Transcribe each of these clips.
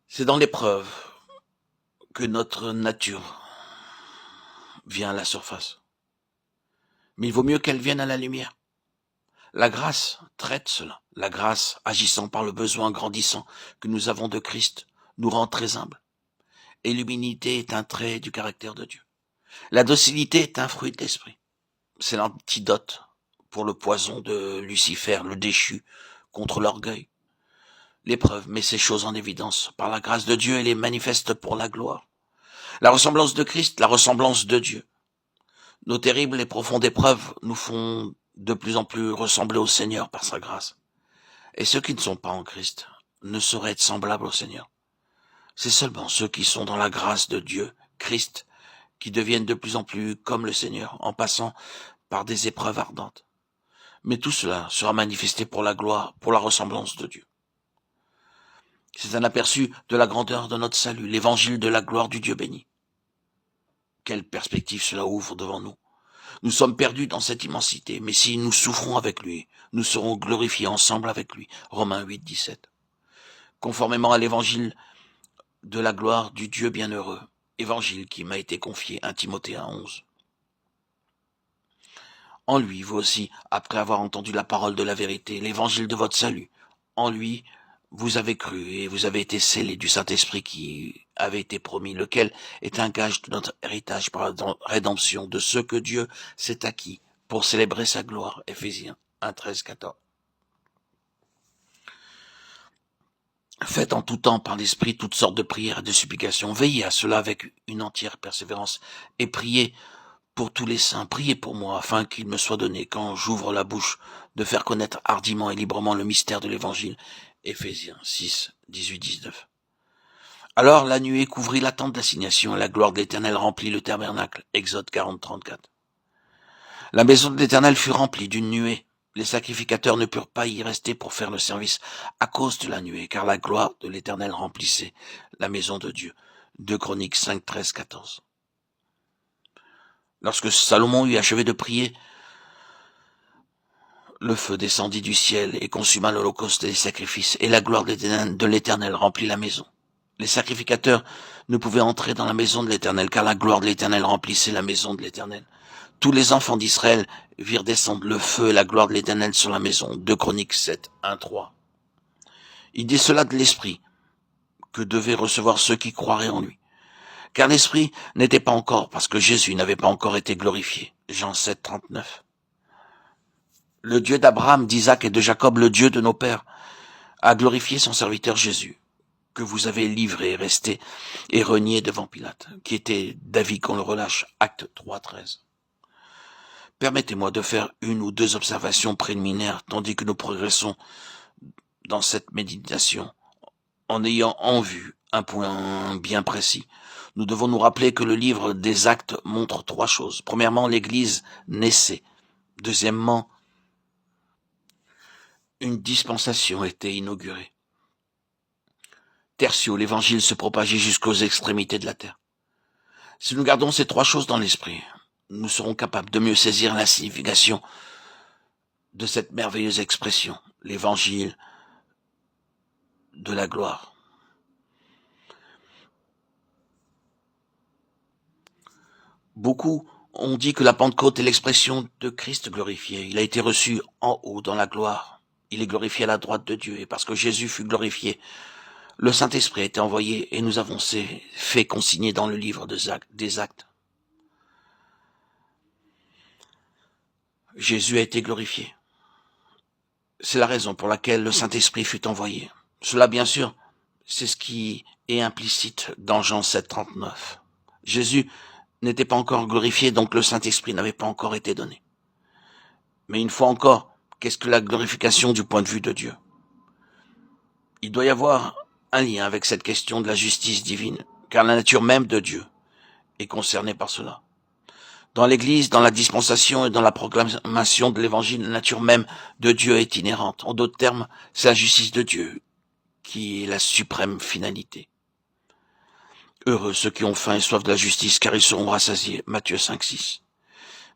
C'est dans l'épreuve que notre nature vient à la surface. Mais il vaut mieux qu'elle vienne à la lumière. La grâce traite cela. La grâce, agissant par le besoin grandissant que nous avons de Christ, nous rend très humbles. Et l'humilité est un trait du caractère de Dieu. La docilité est un fruit de l'esprit. C'est l'antidote pour le poison de Lucifer, le déchu, contre l'orgueil. L'épreuve met ces choses en évidence. Par la grâce de Dieu, elle est manifeste pour la gloire. La ressemblance de Christ, la ressemblance de Dieu. Nos terribles et profondes épreuves nous font de plus en plus ressembler au Seigneur par sa grâce. Et ceux qui ne sont pas en Christ ne sauraient être semblables au Seigneur. C'est seulement ceux qui sont dans la grâce de Dieu, Christ, qui deviennent de plus en plus comme le Seigneur, en passant par des épreuves ardentes. Mais tout cela sera manifesté pour la gloire, pour la ressemblance de Dieu. C'est un aperçu de la grandeur de notre salut, l'évangile de la gloire du Dieu béni. Quelle perspective cela ouvre devant nous. Nous sommes perdus dans cette immensité, mais si nous souffrons avec lui, nous serons glorifiés ensemble avec lui. Romains 8, 17. Conformément à l'évangile de la gloire du Dieu bienheureux, évangile qui m'a été confié, 1 Timothée 11. En lui, vous aussi, après avoir entendu la parole de la vérité, l'évangile de votre salut, en lui, vous avez cru et vous avez été scellés du Saint-Esprit qui avait été promis, lequel est un gage de notre héritage par la rédemption de ce que Dieu s'est acquis pour célébrer sa gloire. Éphésiens 1, 13, 14. Faites en tout temps par l'Esprit toutes sortes de prières et de supplications. Veillez à cela avec une entière persévérance et priez pour tous les saints. Priez pour moi afin qu'il me soit donné, quand j'ouvre la bouche, de faire connaître hardiment et librement le mystère de l'Évangile. Éphésiens 6, 18, 19. Alors la nuée couvrit la tente d'assignation et la gloire de l'Éternel remplit le tabernacle. Exode 40, 34. La maison de l'Éternel fut remplie d'une nuée. Les sacrificateurs ne purent pas y rester pour faire le service à cause de la nuée, car la gloire de l'Éternel remplissait la maison de Dieu. 2 Chroniques 5, 13, 14. Lorsque Salomon eut achevé de prier, le feu descendit du ciel et consuma l'holocauste et les sacrifices, et la gloire de l'Éternel remplit la maison. Les sacrificateurs ne pouvaient entrer dans la maison de l'Éternel, car la gloire de l'Éternel remplissait la maison de l'Éternel. Tous les enfants d'Israël virent descendre le feu et la gloire de l'Éternel sur la maison. 2 Chroniques 7, 1, 3. Il dit cela de l'Esprit, que devaient recevoir ceux qui croiraient en lui. Car l'Esprit n'était pas encore, parce que Jésus n'avait pas encore été glorifié. Jean 7, 39. Le Dieu d'Abraham, d'Isaac et de Jacob, le Dieu de nos pères, a glorifié son serviteur Jésus, que vous avez livré, resté et renié devant Pilate, qui était d'avis qu'on le relâche. Acte 3, 13. Permettez-moi de faire une ou deux observations préliminaires, tandis que nous progressons dans cette méditation, en ayant en vue un point bien précis. Nous devons nous rappeler que le livre des Actes montre trois choses. Premièrement, l'Église naissait. Deuxièmement, une dispensation était inaugurée. Tertio, l'Évangile se propageait jusqu'aux extrémités de la terre. Si nous gardons ces trois choses dans l'esprit, nous serons capables de mieux saisir la signification de cette merveilleuse expression, l'Évangile de la gloire. Beaucoup ont dit que la Pentecôte est l'expression de Christ glorifié. Il a été reçu en haut dans la gloire. Il est glorifié à la droite de Dieu. Et parce que Jésus fut glorifié, le Saint-Esprit a été envoyé et nous avons ces faits consignés dans le livre des Actes. Jésus a été glorifié. C'est la raison pour laquelle le Saint-Esprit fut envoyé. Cela, bien sûr, c'est ce qui est implicite dans Jean 7, 39. Jésus n'était pas encore glorifié, donc le Saint-Esprit n'avait pas encore été donné. Mais une fois encore, qu'est-ce que la glorification du point de vue de Dieu? Il doit y avoir un lien avec cette question de la justice divine, car la nature même de Dieu est concernée par cela. Dans l'Église, dans la dispensation et dans la proclamation de l'Évangile, la nature même de Dieu est inhérente. En d'autres termes, c'est la justice de Dieu qui est la suprême finalité. Heureux ceux qui ont faim et soif de la justice, car ils seront rassasiés. Matthieu 5, 6.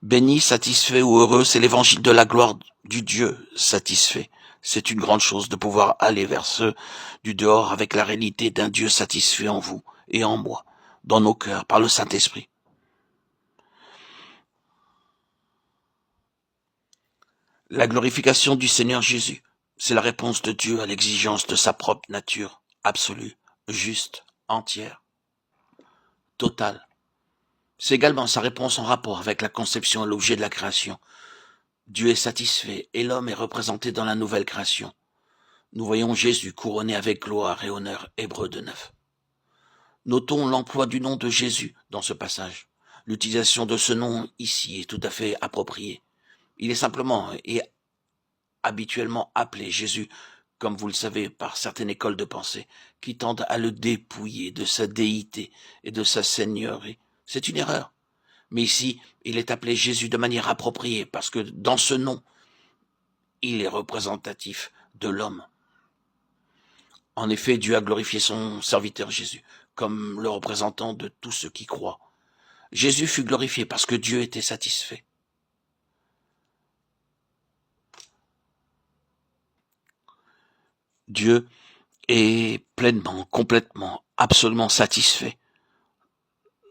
Béni, satisfait ou heureux, c'est l'évangile de la gloire du Dieu satisfait. C'est une grande chose de pouvoir aller vers ceux du dehors avec la réalité d'un Dieu satisfait en vous et en moi, dans nos cœurs, par le Saint-Esprit. La glorification du Seigneur Jésus, c'est la réponse de Dieu à l'exigence de sa propre nature, absolue, juste, entière, totale. C'est également sa réponse en rapport avec la conception et l'objet de la création. Dieu est satisfait et l'homme est représenté dans la nouvelle création. Nous voyons Jésus couronné avec gloire et honneur, Hébreux 2:9. Notons l'emploi du nom de Jésus dans ce passage. L'utilisation de ce nom ici est tout à fait appropriée. Il est simplement et habituellement appelé Jésus, comme vous le savez, par certaines écoles de pensée, qui tendent à le dépouiller de sa déité et de sa seigneurie. C'est une erreur. Mais ici, il est appelé Jésus de manière appropriée, parce que dans ce nom, il est représentatif de l'homme. En effet, Dieu a glorifié son serviteur Jésus, comme le représentant de tous ceux qui croient. Jésus fut glorifié parce que Dieu était satisfait. Dieu est pleinement, complètement, absolument satisfait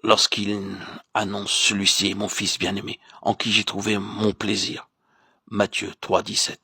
lorsqu'il annonce celui-ci est mon fils bien-aimé, en qui j'ai trouvé mon plaisir. Matthieu 3,17.